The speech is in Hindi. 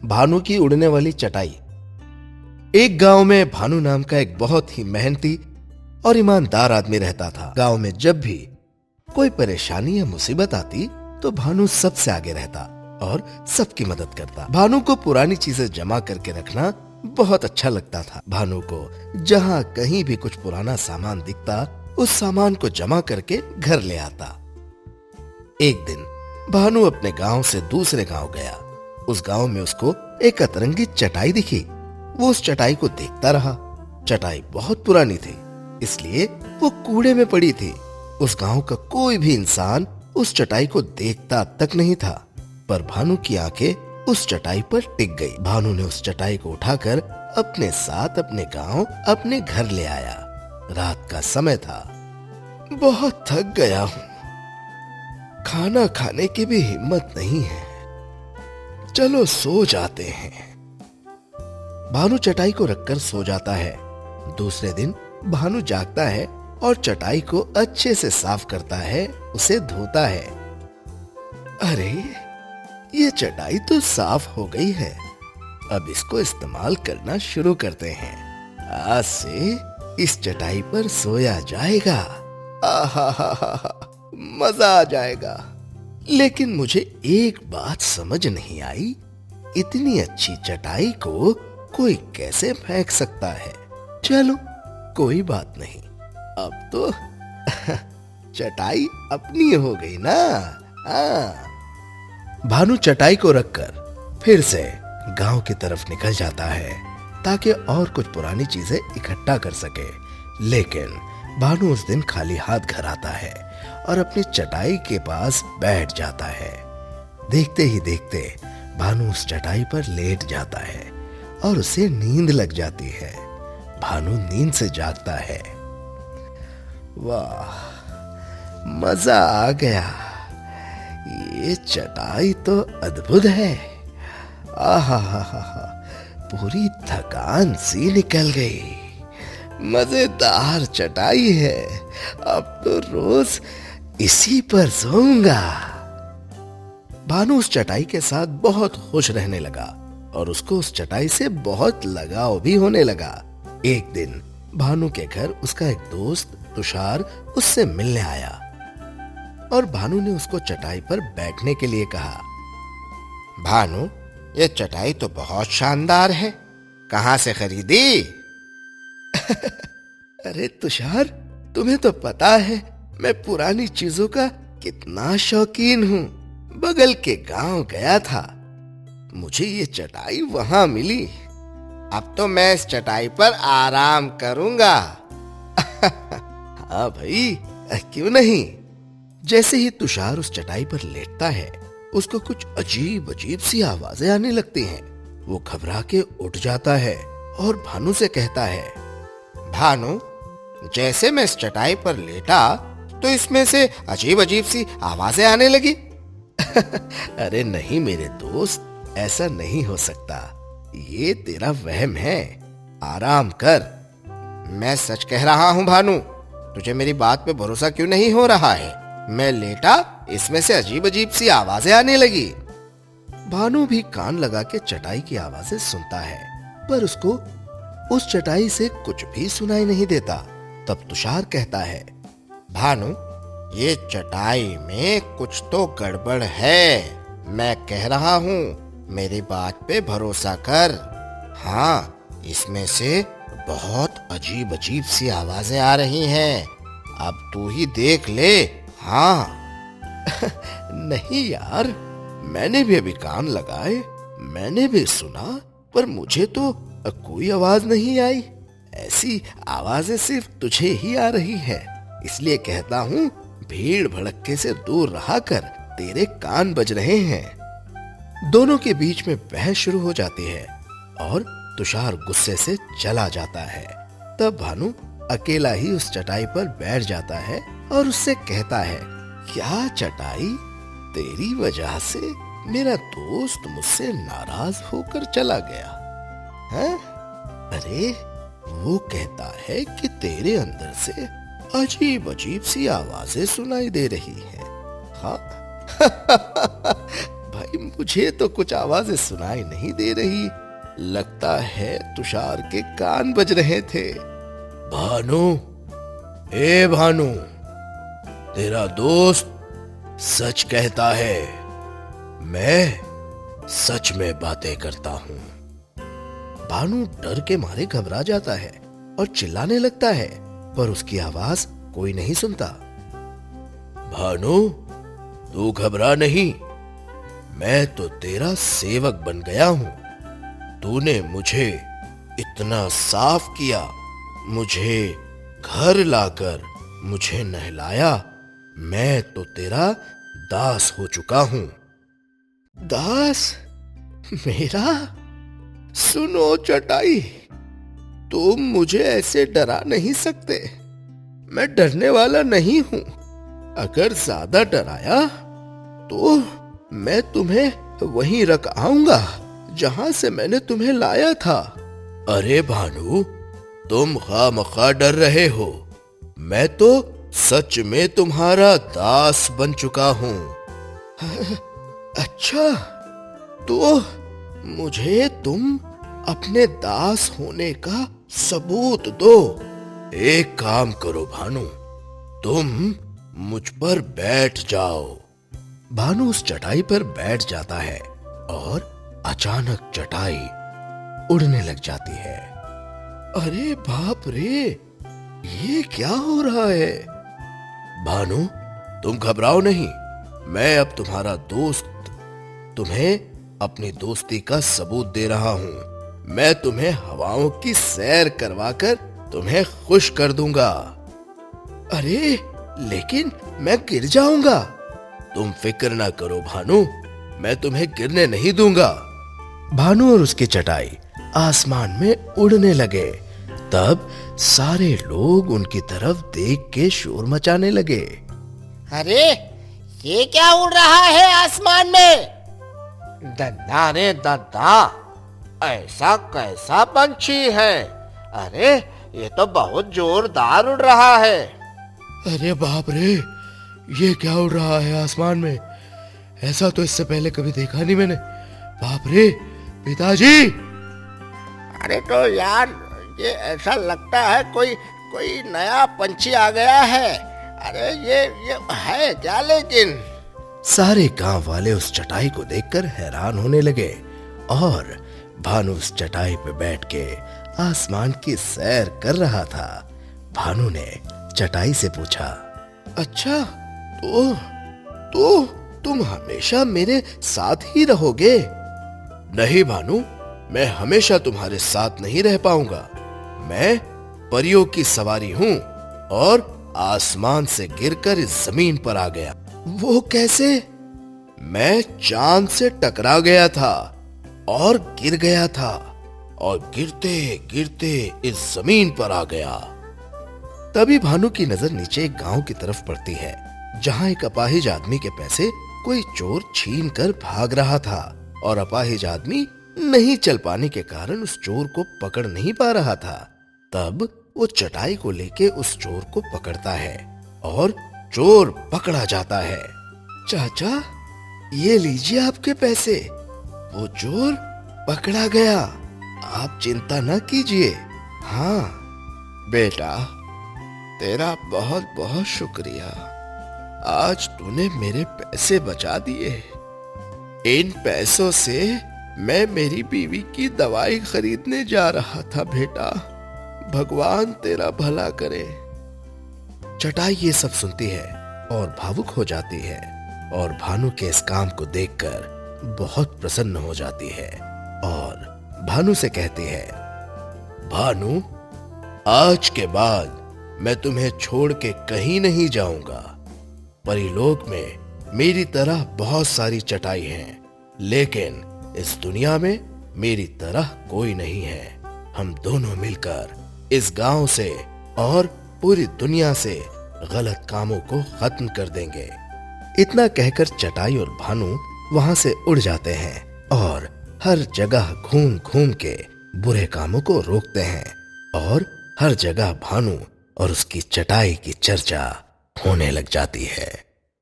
भानु की उड़ने वाली चटाई। एक गांव में भानु नाम का एक बहुत ही मेहनती और ईमानदार आदमी रहता था। गांव में जब भी कोई परेशानी या मुसीबत आती तो भानु सबसे आगे रहता और सबकी मदद करता। भानु को पुरानी चीजें जमा करके रखना बहुत अच्छा लगता था। भानु को जहां कहीं भी कुछ पुराना सामान दिखता उस सामान को जमा करके घर ले आता। एक दिन भानु अपने गांव से दूसरे गांव गया। उस गांव में उसको एक अतरंगी चटाई दिखी। वो उस चटाई को देखता रहा। चटाई बहुत पुरानी थी, इसलिए वो कूड़े में पड़ी थी। उस गांव का कोई भी इंसान उस चटाई को देखता तक नहीं था, पर भानु की आंखें उस चटाई पर टिक गई। भानु ने उस चटाई को उठाकर अपने साथ अपने गांव, अपने घर ले आया। रात का समय था। बहुत थक गया हूं, खाना खाने की भी हिम्मत नहीं है, चलो सो जाते हैं। भानु चटाई को रखकर सो जाता है। दूसरे दिन भानु जागता है और चटाई को अच्छे से साफ करता है, उसे धोता है। अरे, ये चटाई तो साफ हो गई है, अब इसको इस्तेमाल करना शुरू करते हैं। आज से इस चटाई पर सोया जाएगा। आहा, मजा आ जाएगा। लेकिन मुझे एक बात समझ नहीं आई, इतनी अच्छी चटाई को कोई कैसे फेंक सकता है। चलो कोई बात नहीं, अब तो चटाई अपनी हो गई ना। भानु चटाई को रखकर फिर से गांव की तरफ निकल जाता है ताकि और कुछ पुरानी चीजें इकट्ठा कर सके। लेकिन भानु उस दिन खाली हाथ घर आता है और अपनी चटाई के पास बैठ जाता है। देखते ही देखते भानु उस चटाई पर लेट जाता है और उसे नींद लग जाती है। भानु नींद से जागता है। वाह, मजा आ गया, ये चटाई तो अद्भुत है। आहा, पूरी थकान सी निकल गई। मजेदार चटाई है, अब तो रोज इसी पर सोऊंगा। भानु उस चटाई के साथ बहुत खुश रहने लगा और उसको उस चटाई से बहुत लगाव भी होने लगा। एक दिन भानु के घर उसका एक दोस्त तुषार उससे मिलने आया और भानु ने उसको चटाई पर बैठने के लिए कहा। भानु, ये चटाई तो बहुत शानदार है, कहां से खरीदी? अरे तुषार, तुम्हें तो पता है मैं पुरानी चीजों का कितना शौकीन हूँ। बगल के गांव गया था, मुझे ये चटाई वहां मिली। अब तो मैं इस चटाई पर आराम करूंगा। हाँ भाई, क्यों नहीं। जैसे ही तुषार उस चटाई पर लेटता है, उसको कुछ अजीब अजीब सी आवाजें आने लगती हैं। वो घबरा के उठ जाता है और भानु से कहता है, भानु, जैसे मैं इस चटाई पर लेटा तो इसमें से अजीब अजीब सी आवाजें आने लगी। अरे नहीं मेरे दोस्त, ऐसा नहीं हो सकता, ये तेरा वहम है, आराम कर। मैं सच कह रहा हूं भानु, तुझे मेरी बात पे भरोसा क्यों नहीं हो रहा है? मैं लेटा, इसमें से अजीब अजीब सी आवाजें आने लगी। भानु भी कान लगा के चटाई की आवाजें सुनता है, पर उसको उस चटाई से कुछ भी सुनाई नहीं देता। तब तुषार कहता है, भानु, ये चटाई में कुछ तो गड़बड़ है, मैं कह रहा हूँ, मेरी बात पे भरोसा कर। हाँ, इसमें से बहुत अजीब अजीब सी आवाजें आ रही हैं, अब तू ही देख ले। हाँ। नहीं यार, मैंने भी अभी कान लगाए, मैंने भी सुना, पर मुझे तो कोई आवाज नहीं आई। ऐसी आवाजें सिर्फ तुझे ही आ रही है, इसलिए कहता हूँ, भीड़ भड़क्के से दूर रहा कर, तेरे कान बज रहे हैं। दोनों के बीच में बहस शुरू हो जाती है और तुषार गुस्से से चला जाता है। तब भानु अकेला ही उस चटाई पर बैठ जाता है और उससे कहता है, क्या चटाई, तेरी वजह से मेरा दोस्त मुझसे नाराज होकर चला गया है? अरे, वो कहता है कि तेरे अंदर से अजीब अजीब सी आवाजें सुनाई दे रही हैं। हाँ। भाई मुझे तो कुछ आवाजें सुनाई नहीं दे रही। लगता है तुषार के कान बज रहे थे। भानु, ए भानु, तेरा दोस्त सच कहता है, मैं सच में बातें करता हूं। भानु डर के मारे घबरा जाता है और चिल्लाने लगता है, पर उसकी आवाज कोई नहीं सुनता। भानु, तू घबरा नहीं, मैं तो तेरा सेवक बन गया हूं। तूने मुझे इतना साफ किया, मुझे घर लाकर मुझे नहलाया, मैं तो तेरा दास हो चुका हूं। दास? मेरा? सुनो चटाई, तुम मुझे ऐसे डरा नहीं सकते। मैं डरने वाला नहीं हूं। अगर ज्यादा डराया तो मैं तुम्हें वहीं रख आऊंगा जहां से मैंने तुम्हें लाया था। अरे भानु, तुम खामखा डर रहे हो। मैं तो सच में तुम्हारा दास बन चुका हूं। अच्छा, तो मुझे तुम अपने दास होने का सबूत दो। एक काम करो भानु, तुम मुझ पर बैठ जाओ। भानु उस चटाई पर बैठ जाता है और अचानक चटाई उड़ने लग जाती है। अरे बाप रे, ये क्या हो रहा है? भानु, तुम घबराओ नहीं, मैं अब तुम्हारा दोस्त तुम्हें अपनी दोस्ती का सबूत दे रहा हूं। मैं तुम्हें हवाओं की सैर करवाकर तुम्हें खुश कर दूंगा। अरे लेकिन मैं गिर जाऊंगा। तुम फिक्र ना करो भानु, मैं तुम्हें गिरने नहीं दूंगा। भानु और उसकी चटाई आसमान में उड़ने लगे। तब सारे लोग उनकी तरफ देख के शोर मचाने लगे। अरे ये क्या उड़ रहा है आसमान में? दद्दा रे दद्दा, ऐसा कैसा पंछी है? अरे ये तो बहुत जोरदार उड़ रहा है। अरे बाप रे, ये क्या उड़ रहा है आसमान में? ऐसा तो इससे पहले कभी देखा नहीं मैंने। बाप रे, पिताजी! अरे तो यार, ये ऐसा लगता है कोई कोई नया पंछी आ गया है। अरे ये है क्या? लेकिन सारे गांव वाले उस चटाई को देखकर हैरान होने लगे और भानु उस चटाई पे बैठ के आसमान की सैर कर रहा था। भानु ने चटाई से पूछा, अच्छा तो तुम हमेशा मेरे साथ ही रहोगे? नहीं भानु, मैं हमेशा तुम्हारे साथ नहीं रह पाऊंगा। मैं परियों की सवारी हूं और आसमान से गिरकर इस जमीन पर आ गया। वो कैसे? मैं चांद से टकरा गया था और गिर गया था और गिरते गिरते इस जमीन पर आ गया। तभी भानु की नजर नीचे एक गांव की तरफ पड़ती है, जहां एक अपाहिज आदमी के पैसे कोई चोर छीन कर भाग रहा था और अपाहिज आदमी नहीं चल पाने के कारण उस चोर को पकड़ नहीं पा रहा था। तब वो चटाई को लेके उस चोर को पकड़ता है और चोर पकड़ा जाता है। चाचा, ये लीजिए आपके पैसे। वो चोर पकड़ा गया, आप चिंता न कीजिए। हाँ बेटा, तेरा बहुत बहुत शुक्रिया। आज तूने मेरे पैसे बचा दिए। इन पैसों से मैं मेरी बीवी की दवाई खरीदने जा रहा था बेटा। भगवान तेरा भला करे। चटाई ये सब सुनती है और भावुक हो जाती है और भानु के इस काम को देखकर बहुत प्रसन्न हो जाती है और भानु से कहती है, भानु, आज के बाद मैं तुम्हें छोड़ के कहीं नहीं जाऊंगा। परिलोक में मेरी तरह बहुत सारी चटाई हैं, लेकिन इस दुनिया में मेरी तरह कोई नहीं है। हम दोनों मिलकर इस गांव से और पूरी दुनिया से गलत कामों को खत्म कर देंगे। इतना कहकर चटाई और भानु वहां से उड़ जाते हैं और हर जगह घूम घूम के बुरे कामों को रोकते हैं और हर जगह भानु और उसकी चटाई की चर्चा होने लग जाती है।